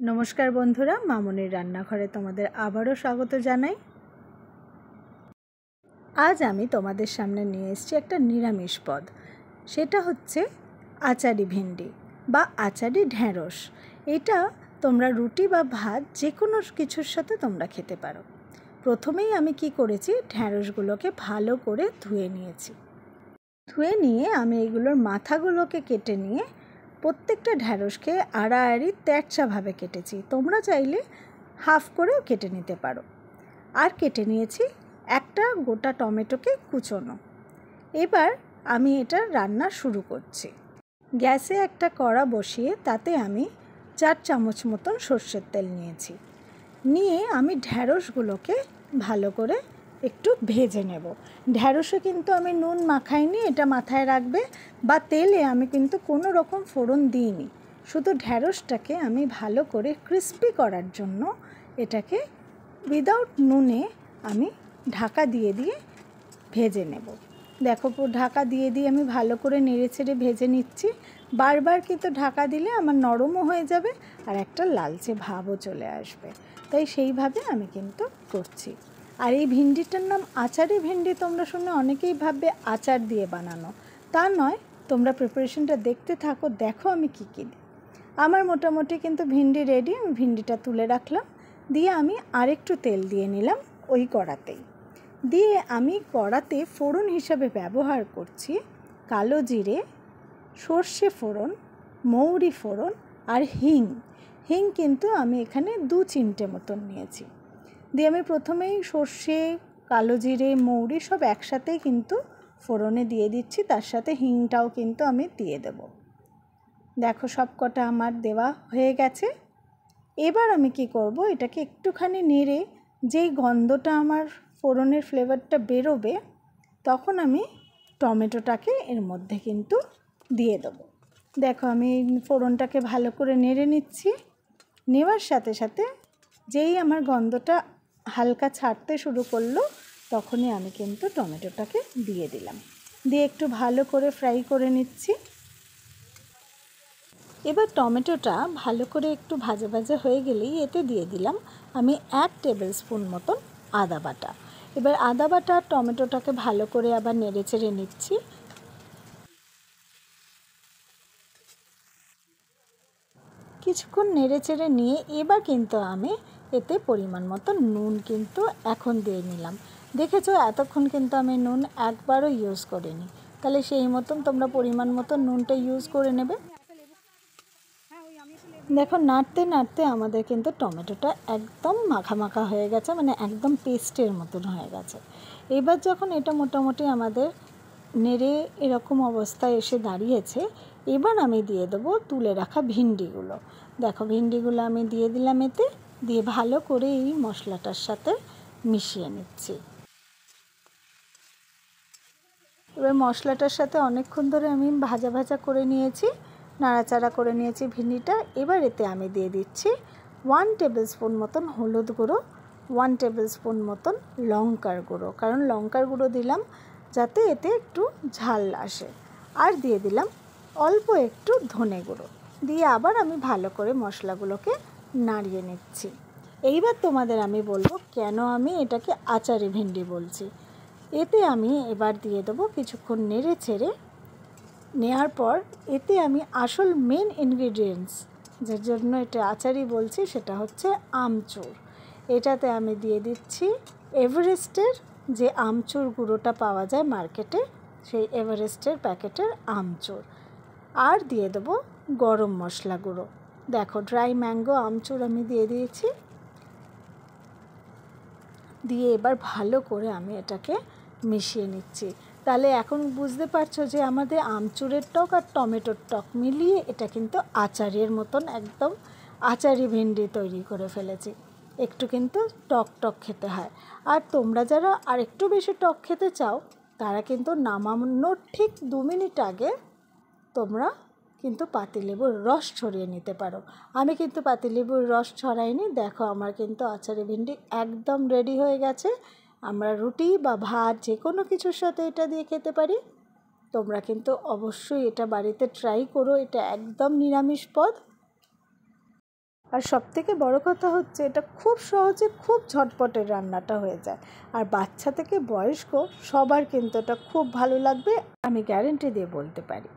নমস্কার বন্ধুরা, মামনির রান্নাঘরে তোমাদের আবারও স্বাগত জানাই। আজ আমি তোমাদের সামনে নিয়ে এসেছি একটা নিরামিষ পদ। সেটা হচ্ছে আচারি ভেন্ডি বা আচারি ঢ্যাঁড়স। এটা তোমরা রুটি বা ভাত যে কোনো কিছুর সাথে তোমরা খেতে পারো। প্রথমেই আমি কি করেছি, ঢ্যাঁড়সগুলোকে ভালো করে ধুয়ে নিয়েছি। ধুয়ে নিয়ে আমি এগুলোর মাথাগুলোকে কেটে নিয়ে প্রত্যেকটা ঢ্যাঁড়সকে আড়াআড়ি তেরচাভাবে কেটেছি। তোমরা চাইলে হাফ করেও কেটে নিতে পারো। আর কেটে নিয়েছি একটা গোটা টমেটোকে কুচোনো। এবার আমি এটা রান্না শুরু করছি। গ্যাসে একটা কড়া বসিয়ে তাতে আমি 4 চামচ মতন সর্ষের তেল নিয়েছি। নিয়ে আমি ঢ্যাঁড়সগুলোকে ভালো করে একটু ভেজে নেব। ঢ্যাঁড়সে কিন্তু আমি নুন মাখাইনি, এটা মাথায় রাখবে। বা তেলে আমি কিন্তু কোনো রকম ফোড়ন দিইনি, শুধু ঢ্যাঁড়সটাকে আমি ভালো করে ক্রিস্পি করার জন্য এটাকে উইদাউট নুনে আমি ঢাকা দিয়ে ভেজে নেব। দেখো, ঢাকা দিয়ে আমি ভালো করে নেড়েচেড়ে ভেজে নিচ্ছি। বারবার কিন্তু ঢাকা দিলে আমার নরমও হয়ে যাবে আর একটা লালচে ভাবও চলে আসবে, তাই সেইভাবে আমি কিন্তু করছি। আর এই ভিন্ডিটার নাম আচারি ভেন্ডি। তোমরা শুনে অনেকেই ভাববে আচার দিয়ে বানানো, তা নয়। তোমরা প্রিপারেশনটা দেখতে থাকো, দেখো আমি কী কী দিই। আমার মোটামুটি কিন্তু ভিন্ডি রেডি। আমি ভিন্ডিটা তুলে রাখলাম, দিয়ে আমি আরেকটু তেল দিয়ে নিলাম ওই কড়াতেই। দিয়ে আমি কড়াতে ফোড়ন হিসাবে ব্যবহার করছি কালো জিরে, সর্ষে ফোড়ন, মৌরি ফোড়ন আর হিং। হিং কিন্তু আমি এখানে 2 চিমটে মতন নিয়েছি। দিয়ে আমি প্রথমেই সর্ষে, কালো জিরে, মৌরি সব একসাথেই কিন্তু ফোড়নে দিয়ে দিচ্ছি। তার সাথে হিংটাও কিন্তু আমি দিয়ে দেব। দেখো, সব কটা আমার দেওয়া হয়ে গেছে। এবার আমি কি করব, এটাকে একটুখানি নেড়ে যেই গন্ধটা আমার ফোড়নের ফ্লেভারটা বেরোবে, তখন আমি টমেটোটাকে এর মধ্যে কিন্তু দিয়ে দেবো। দেখো, আমি ফোড়নটাকে ভালো করে নেড়ে নিচ্ছি। নেওয়ার সাথে সাথে যেই আমার গন্ধটা হালকা ছাড়তে শুরু করলো, তখনই আমি কিন্তু টমেটোটাকে দিয়ে দিলাম। দিয়ে একটু ভালো করে ফ্রাই করে নিচ্ছি। এবার টমেটোটা ভালো করে একটু ভাজা ভাজা হয়ে গেলেই এতে দিয়ে দিলাম আমি 1 টেবিল স্পুন মতন আদা বাটা। এবার আদা বাটা আর টমেটোটাকে ভালো করে আবার নেড়ে চেড়ে নিচ্ছি। কিছুক্ষণ নেড়ে চেড়ে নিয়ে এবার কিন্তু আমি এতে পরিমাণ মতো নুন কিন্তু এখন দিয়ে নিলাম। দেখেছো, এতক্ষণ কিন্তু আমি নুন একবারও ইউজ করিনি, তাহলে সেই মতন তোমরা পরিমাণ মতো নুনটা ইউজ করে নেবে। দেখো, নাড়তে নাড়তে আমাদের কিন্তু টমেটোটা একদম মাখা মাখা হয়ে গেছে, মানে একদম পেস্টের মতন হয়ে গেছে। এবার যখন এটা মোটামুটি আমাদের নেড়ে এরকম অবস্থায় এসে দাঁড়িয়েছে, এবার আমি দিয়ে দেবো তুলে রাখা ভিন্ডিগুলো। দেখো, ভিন্ডিগুলো আমি দিয়ে দিলাম এতে, দিয়ে ভালো করে এই মশলাটার সাথে মিশিয়ে নিচ্ছি। এবার মশলাটার সাথে অনেকক্ষণ ধরে আমি ভাজা ভাজা করে নিয়েছি, নাড়াচাড়া করে নিয়েছি ভিন্ডিটা। এবার এতে আমি দিয়ে দিচ্ছি 1 টেবিল স্পুন মতন হলুদ গুঁড়ো, 1 টেবিল স্পুন মতন লঙ্কার গুঁড়ো, কারণ লঙ্কার গুঁড়ো দিলাম যাতে এতে একটু ঝাল আসে। আর দিয়ে দিলাম অল্প একটু ধনে গুঁড়ো। দিয়ে আবার আমি ভালো করে মশলাগুলোকে নাড়িয়ে নিচ্ছি। এইবার তোমাদের আমি বলবো কেন আমি এটাকে আচারি ভেন্ডি বলছি। এতে আমি এবার দিয়ে দেবো কিছুক্ষণ নেড়ে ছেড়ে নেওয়ার পর এতে আমি আসল মেন ইনগ্রিডিয়েন্টস যার জন্য এটা আচারি বলছি, সেটা হচ্ছে আমচুর। এটাতে আমি দিয়ে দিচ্ছি এভারেস্টের যে আমচুর গুঁড়োটা পাওয়া যায় মার্কেটে, সেই এভারেস্টের প্যাকেটের আমচুর। আর দিয়ে দেবো গরম মশলা গুঁড়ো। দেখো, ড্রাই ম্যাঙ্গো আমচুর আমি দিয়ে দিয়েছি। দিয়ে এবার ভালো করে আমি এটাকে মিশিয়ে নিচ্ছি। তাহলে এখন বুঝতে পারছো যে আমাদের আমচুরের টক আর টমেটোর টক মিলিয়ে এটা কিন্তু আচারের মতন একদম আচারি ভেন্ডি তৈরি করে ফেলেছি। একটু কিন্তু টক টক খেতে হয়। আর তোমরা যারা আর একটু বেশি টক খেতে চাও, তারা কিন্তু নামানোর ঠিক 2 মিনিট আগে তোমরা কিন্তু পাতিলেবুর রস ছড়িয়ে নিতে পারো। আমি কিন্তু পাতিলেবুর রস ছড়াইনি। দেখো, আমার কিন্তু আচারি ভেন্ডি একদম রেডি হয়ে গেছে। আমরা রুটি বা ভাত যে কোনো কিছুর সাথে এটা দিয়ে খেতে পারি। তোমরা কিন্তু অবশ্যই এটা বাড়িতে ট্রাই করো। এটা একদম নিরামিষ পদ। আর সবথেকে বড় কথা হচ্ছে এটা খুব সহজে খুব ঝটপটের রান্নাটা হয়ে যায়। আর বাচ্চা থেকে বয়স্ক সবার কিন্তু এটা খুব ভালো লাগবে, আমি গ্যারেন্টি দিয়ে বলতে পারি।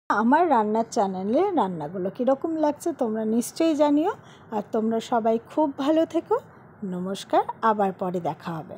আমার রান্নার চ্যানেলে রান্নাগুলো কীরকম লাগছে তোমরা নিশ্চয়ই জানিও। আর তোমরা সবাই খুব ভালো থেকো। নমস্কার, আবার পরে দেখা হবে।